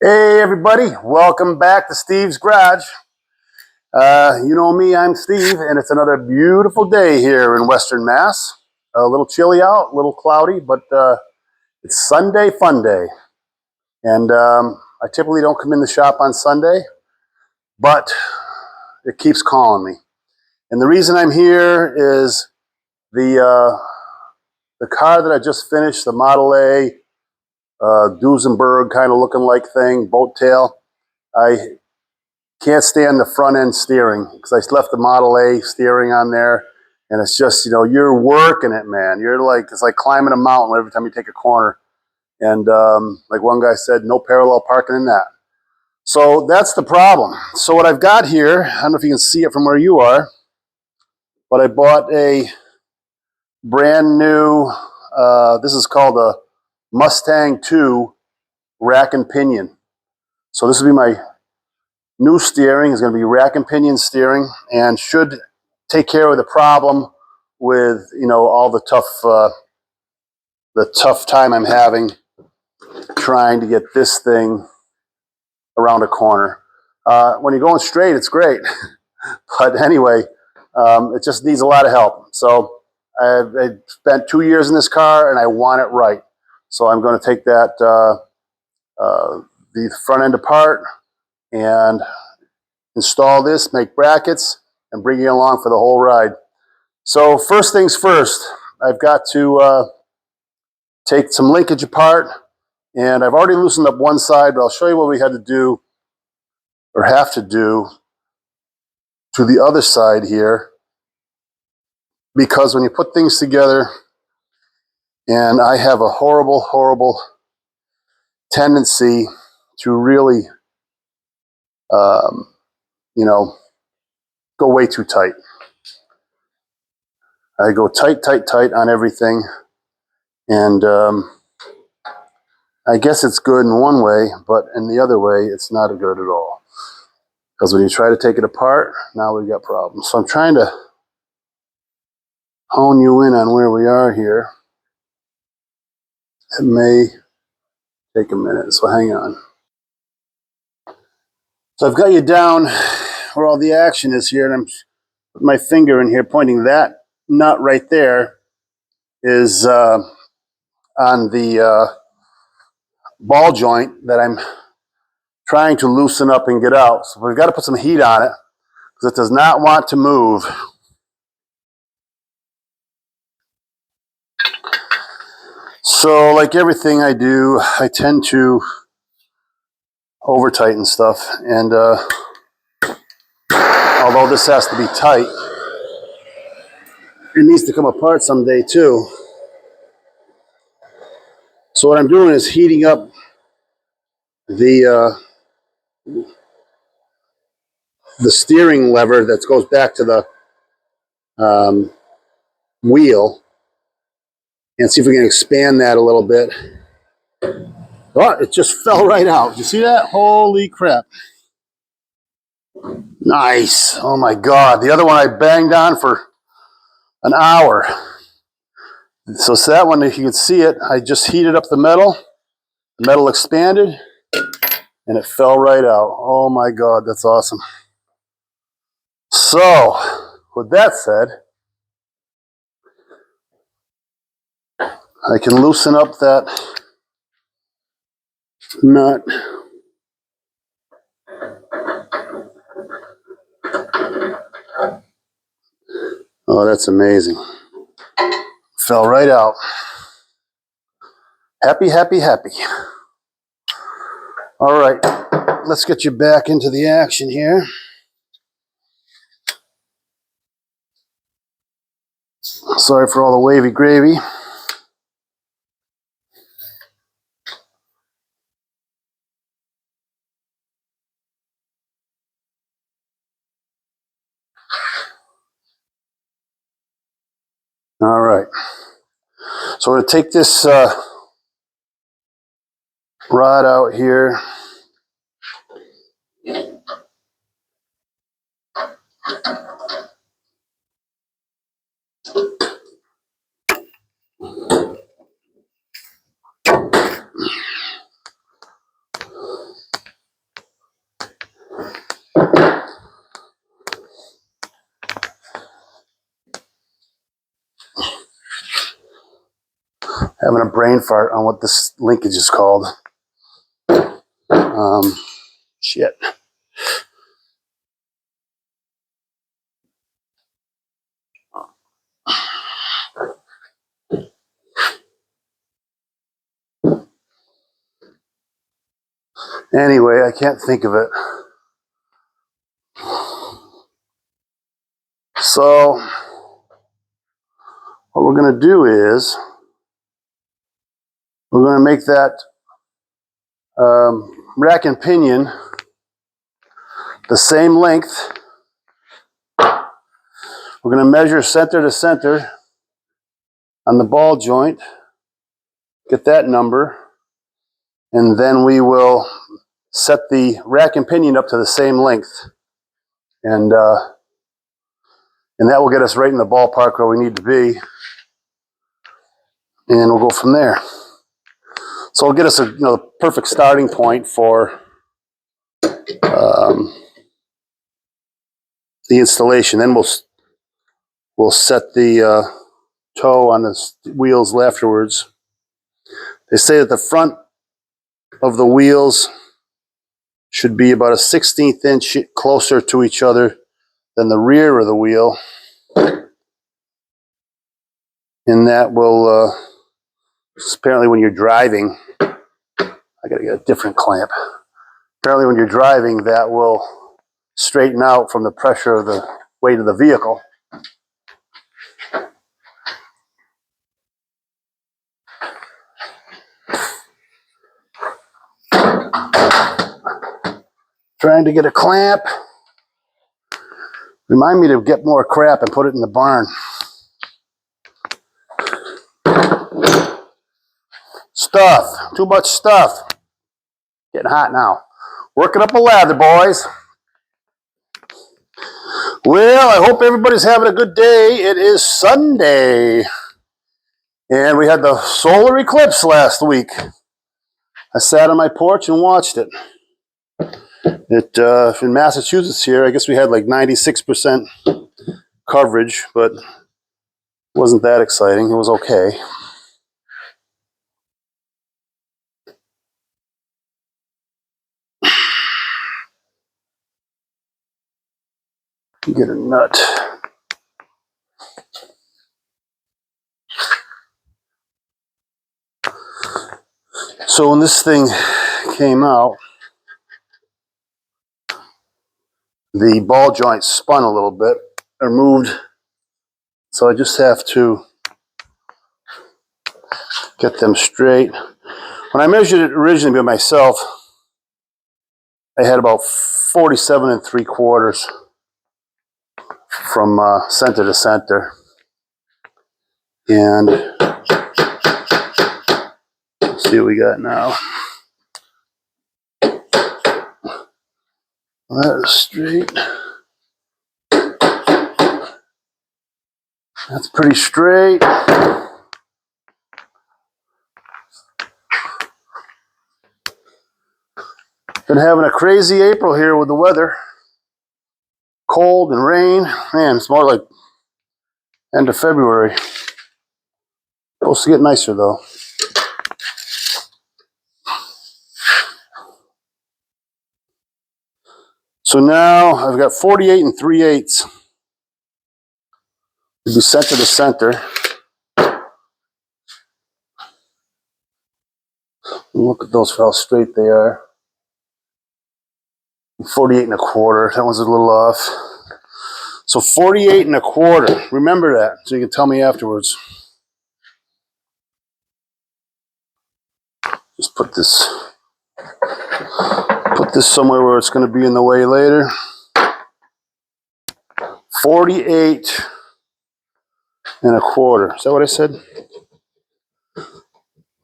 Hey everybody, welcome back to Steve's Garage. You know me, I'm Steve, and it's another beautiful day here in Western Mass. A little chilly out, a little cloudy, but it's Sunday fun day. And I typically don't come in the shop on Sunday, but it keeps calling me. And the reason I'm here is the car that I just finished, the Model A, Duesenberg kind of looking like thing, boat tail. I can't stand the front end steering because I left the Model A steering on there, and it's just, you're working it, man. It's like climbing a mountain every time you take a corner. And like one guy said, no parallel parking in that. So that's the problem. So what I've got here, I don't know if you can see it from where you are, but I bought a brand new, this is called a Mustang 2 rack and pinion. So this will be my new steering. Is going to be rack and pinion steering, and should take care of the problem with all the tough time I'm having trying to get this thing around a corner. When you're going straight, it's great, but anyway, it just needs a lot of help. So I spent 2 years in this car, and I want it right. So I'm going to take that the front end apart and install this, make brackets, and bring you along for the whole ride. So first things first, I've got to take some linkage apart, and I've already loosened up one side, but I'll show you what we had to do, or have to do, to the other side here, because when you put things together, and I have a horrible tendency to really, go way too tight. I go tight on everything, and I guess it's good in one way, but in the other way, it's not good at all. Because when you try to take it apart, now we've got problems. So I'm trying to hone you in on where we are here. It may take a minute, so hang on. So I've got you down where all the action is here, and I'm putting my finger in here, pointing that nut right there is on the ball joint that I'm trying to loosen up and get out. So we've got to put some heat on it because it does not want to move. So like everything I do, I tend to over tighten stuff, and although this has to be tight, it needs to come apart someday too. So what I'm doing is heating up the steering lever that goes back to the wheel, and see if we can expand that a little bit. Oh, it just fell right out. Did you see that? Holy crap. Nice. Oh my God. The other one I banged on for an hour. So that one, if you can see it, I just heated up the metal. The metal expanded, and it fell right out. Oh my God, that's awesome. So, with that said, I can loosen up that nut. Oh, that's amazing. Fell right out. Happy. All right, let's get you back into the action here. Sorry for all the wavy gravy. All right. So we're going to take this rod out here. having a brain fart on what this linkage is called. Shit. Anyway, I can't think of it. So what we're going to do is we're going to make that rack and pinion the same length. We're going to measure center to center on the ball joint, get that number, and then we will set the rack and pinion up to the same length. And that will get us right in the ballpark where we need to be. And we'll go from there. So it'll get us a perfect starting point for the installation. Then we'll set the toe on the wheels afterwards. They say that the front of the wheels should be about a 1/16 inch closer to each other than the rear of the wheel. And that will, apparently when you're driving, I gotta get a different clamp. Apparently when you're driving, that will straighten out from the pressure of the weight of the vehicle. Trying to get a clamp. Remind me to get more crap and put it in the barn. Stuff. Too much stuff. Getting hot now. Working up a lather, boys. Well, I hope everybody's having a good day. It is Sunday. And we had the solar eclipse last week. I sat on my porch and watched it. In Massachusetts here, I guess we had like 96% coverage, but it wasn't that exciting. It was okay. Get a nut. So when this thing came out, the ball joint spun a little bit, or moved. So I just have to get them straight. When I measured it originally by myself, I had about 47 3/4 from center to center. And let's see what we got now. That is straight. That's pretty straight. Been having a crazy April here with the weather. Cold and rain. Man, it's more like end of February. Supposed to get nicer though. So now I've got 48 3/8. It'll be center to center. Look at those, how straight they are. 48 1/4. That one's a little off. So 48 1/4. Remember that, so you can tell me afterwards. Just put this somewhere where it's going to be in the way later. 48 1/4. Is that what I said?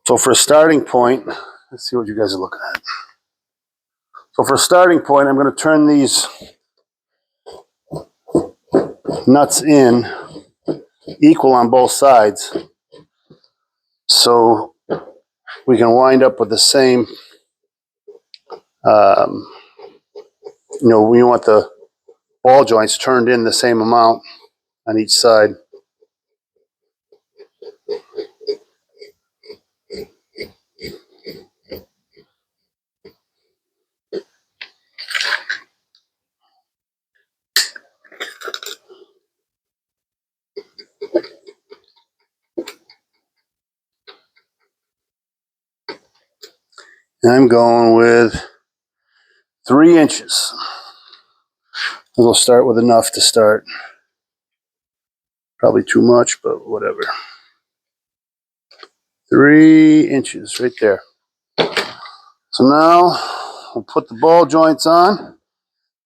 So for a starting point, let's see what you guys are looking at. So for a starting point, I'm going to turn these nuts in equal on both sides, so we can wind up with the same, we want the ball joints turned in the same amount on each side. I'm going with 3 inches. We'll start with enough to start. Probably too much, but whatever. 3 inches right there. So now we'll put the ball joints on.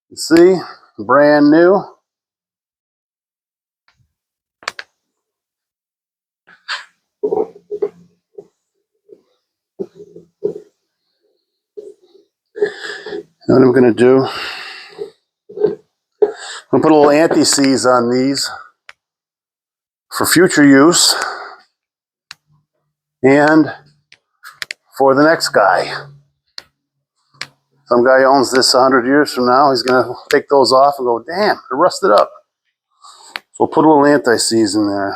You see, brand new. What I'm going to do, I'm going to put a little anti-seize on these for future use and for the next guy. Some guy owns this 100 years from now. He's going to take those off and go, damn, they're rusted up. So we'll put a little anti-seize in there.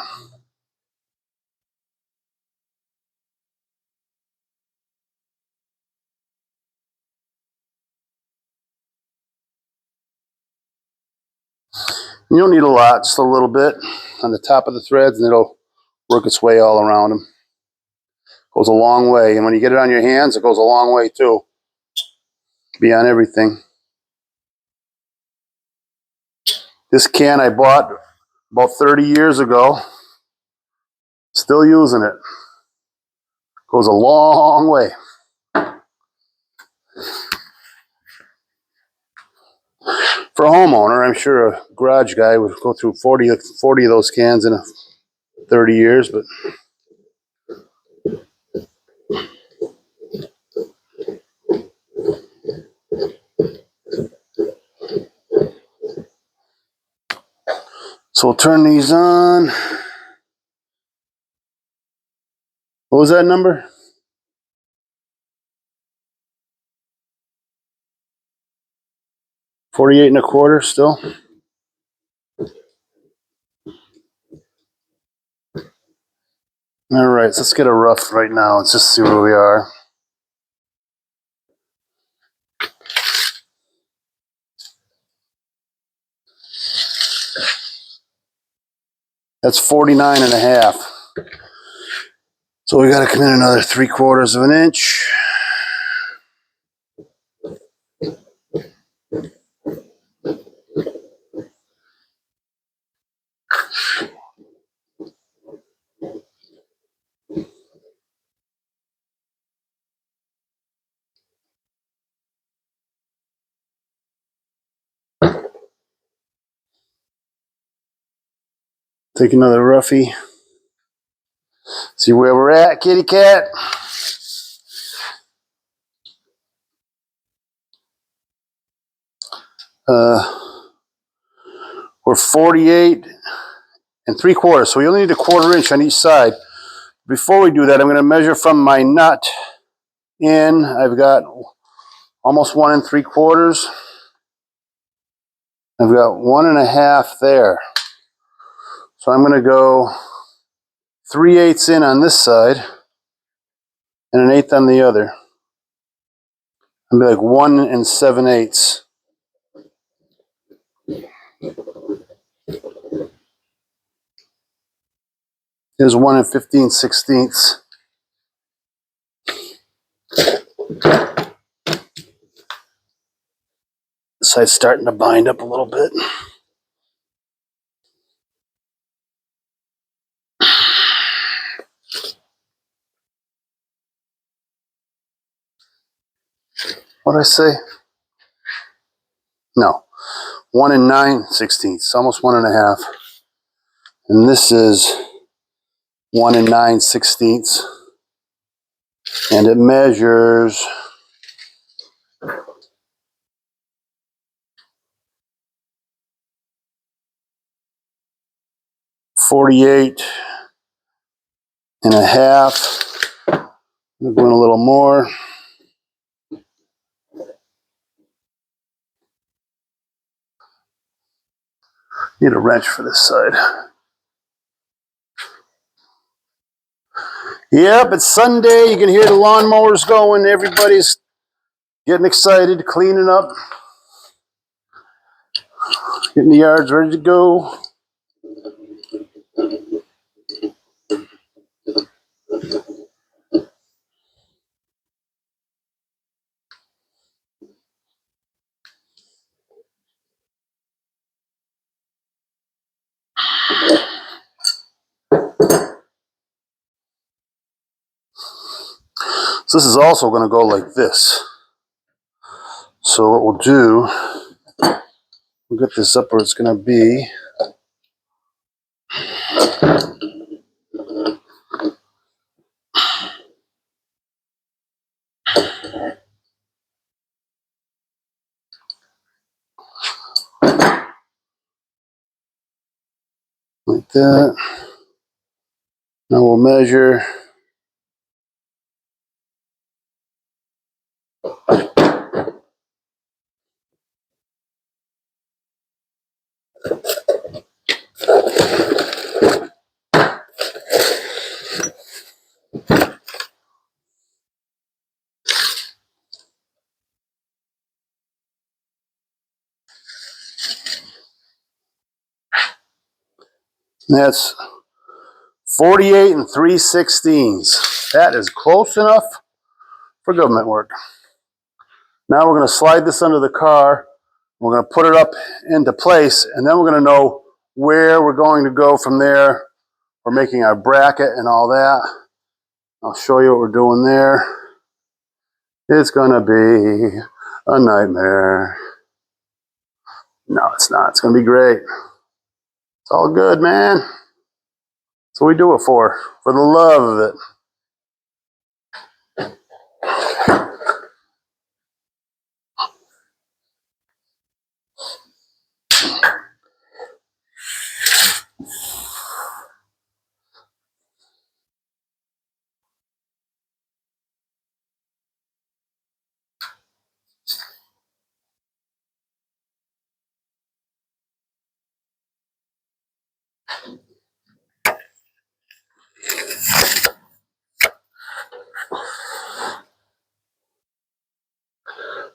You don't need a lot, just a little bit on the top of the threads, and it'll work its way all around them. Goes a long way, and when you get it on your hands, it goes a long way too. Be on everything. This can I bought about 30 years ago. Still using it. Goes a long way. For a homeowner, I'm sure a garage guy would go through 40 of those cans in 30 years, but so we'll turn these on. What was that number? 48 1/4 still. All right, so let's get a rough right now. Let's just see where we are. That's 49 1/2. So we got to come in another 3/4 of an inch. Take another roughie. See where we're at, kitty cat. We're 48 3/4, so we only need a 1/4 inch on each side. Before we do that, I'm going to measure from my nut in. I've got almost 1 3/4. I've got 1 1/2 there. So I'm going to go 3/8 in on this side and 1/8 on the other. I'll be like 1 7/8. Here's 1 15/16. This side's starting to bind up a little bit. What did I say? No. 1 9/16, almost 1 1/2. And this is 1 9/16. And it measures 48 1/2. I'm going a little more. Need a wrench for this side. Yep, it's Sunday. You can hear the lawnmowers going. Everybody's getting excited, cleaning up, getting the yards ready to go. So this is also going to go like this. So what we'll do, we'll get this up where it's going to be. Like that. Now we'll measure. That's 48 3/16. That is close enough for government work. Now we're going to slide this under the car. We're going to put it up into place, and then we're going to know where we're going to go from there. We're making our bracket and all that. I'll show you what we're doing there. It's going to be a nightmare. No, it's not. It's going to be great. It's all good, man. That's what we do it for the love of it.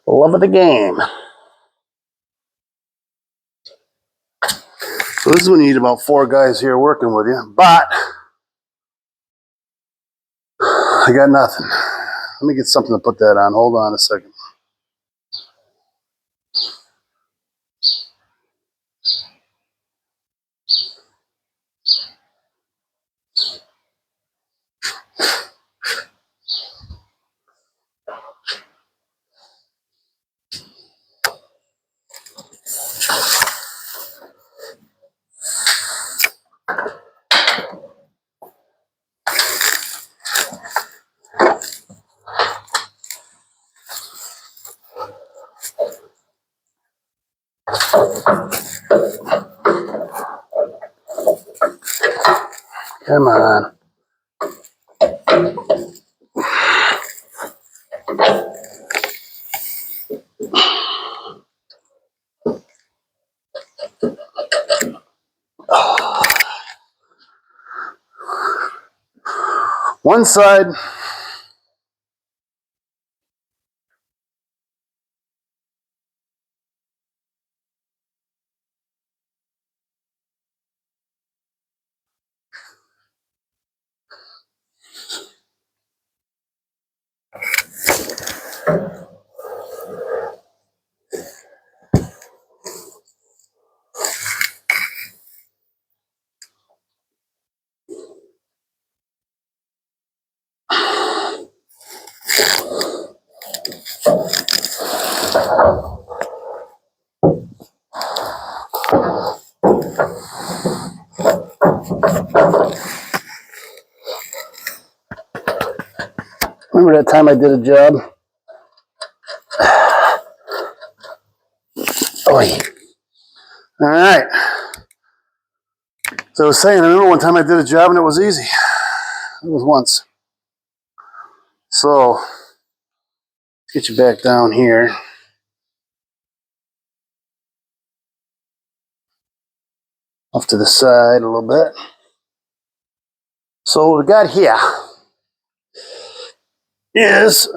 Love of the game. So this is when you need about 4 guys here working with you, but I got nothing. Let me get something to put that on. Hold on a second. Come on. One side. Remember that time I did a job? Oy. All right. So I was saying, I remember one time I did a job and it was easy. It was once. So let's get you back down here. Off to the side a little bit. So what we got here is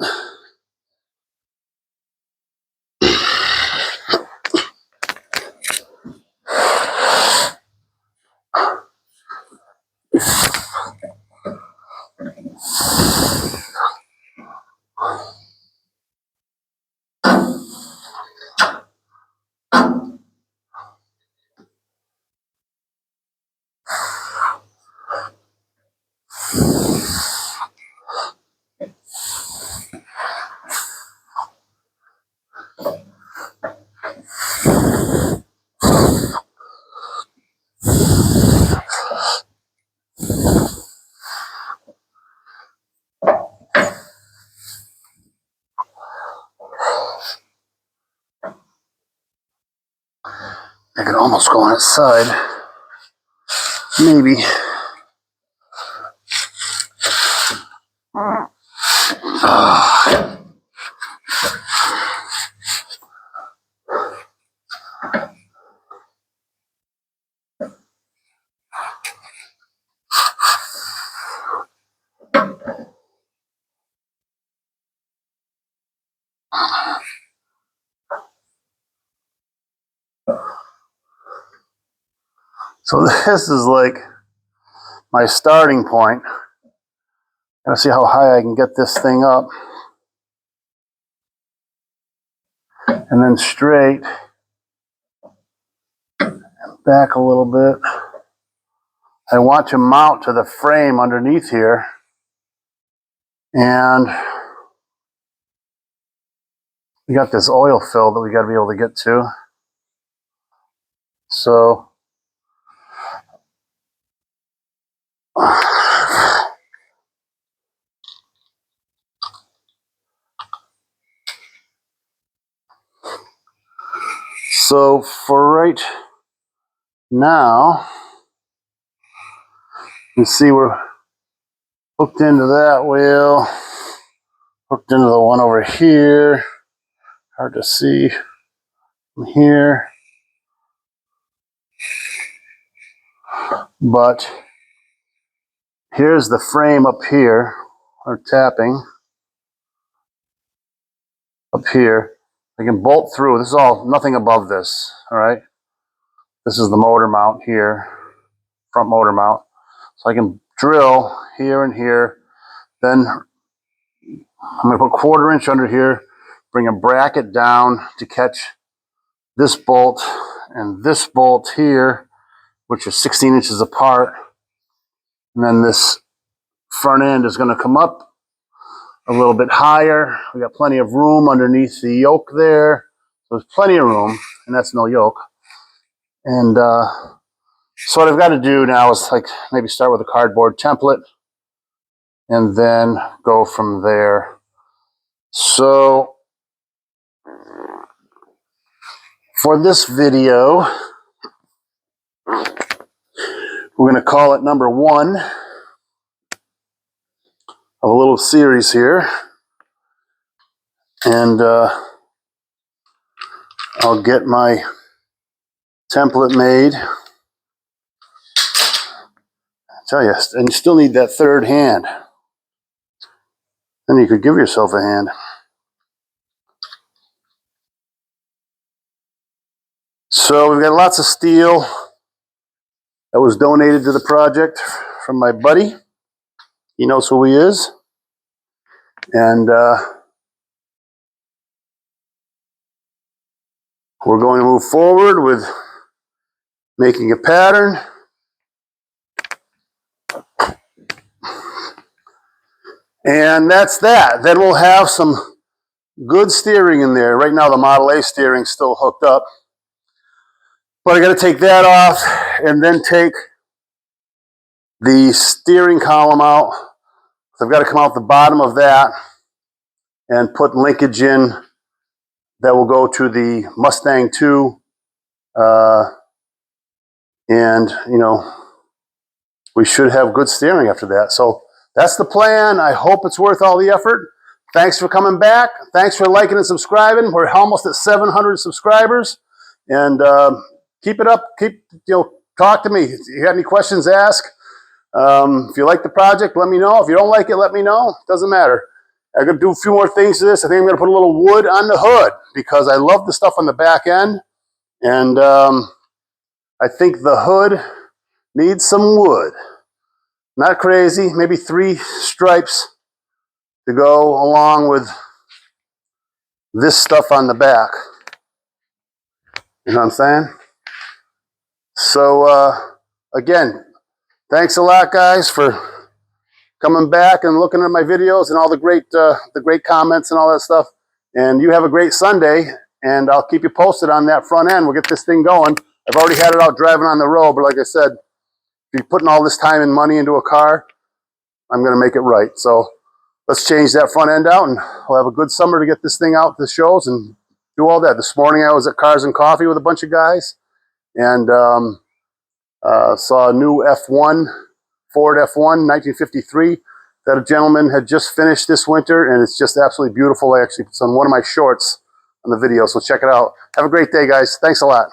I could almost go on its side. Maybe. So this is like my starting point. Gotta see how high I can get this thing up. And then straight. Back a little bit. I want to mount to the frame underneath here. And we got this oil fill that we got to be able to get to. So for right now, you see we're hooked into that wheel, hooked into the one over here. Hard to see from here. But here's the frame up here, or tapping up here. I can bolt through. This is all, nothing above this, all right? This is the motor mount here, front motor mount. So I can drill here and here. Then I'm going to put 1/4 inch under here, bring a bracket down to catch this bolt and this bolt here, which are 16 inches apart. And then this front end is going to come up a little bit higher. We got plenty of room underneath the yoke there. So there's plenty of room, and that's no yoke. And so what I've got to do now is like maybe start with a cardboard template and then go from there. So for this video, we're going to call it number 1 of a little series here. And I'll get my template made. I tell you, and you still need that 3rd hand. Then you could give yourself a hand. So we've got lots of steel that was donated to the project from my buddy. He knows who he is. And we're going to move forward with making a pattern. And that's that. Then we'll have some good steering in there. Right now the Model A steering's still hooked up. But I got to take that off and then take the steering column out. So I've got to come out the bottom of that and put linkage in that will go to the Mustang 2. And, you know, we should have good steering after that. So that's the plan. I hope it's worth all the effort. Thanks for coming back. Thanks for liking and subscribing. We're almost at 700 subscribers. And keep it up. Talk to me. If you got any questions, ask. If you like the project, let me know. If you don't like it, let me know. Doesn't matter. I'm going to do a few more things to this. I think I'm going to put a little wood on the hood because I love the stuff on the back end. And I think the hood needs some wood. Not crazy. Maybe 3 stripes to go along with this stuff on the back. You know what I'm saying? So, again, thanks a lot, guys, for coming back and looking at my videos and all the great comments and all that stuff. And you have a great Sunday, and I'll keep you posted on that front end. We'll get this thing going. I've already had it out driving on the road, but like I said, if you're putting all this time and money into a car, I'm going to make it right. So let's change that front end out, and we'll have a good summer to get this thing out to the shows and do all that. This morning I was at Cars and Coffee with a bunch of guys, and saw a new F1, Ford F1, 1953, that a gentleman had just finished this winter, and it's just absolutely beautiful. I actually put on one of my shorts on the video, so check it out. Have a great day, guys. Thanks a lot.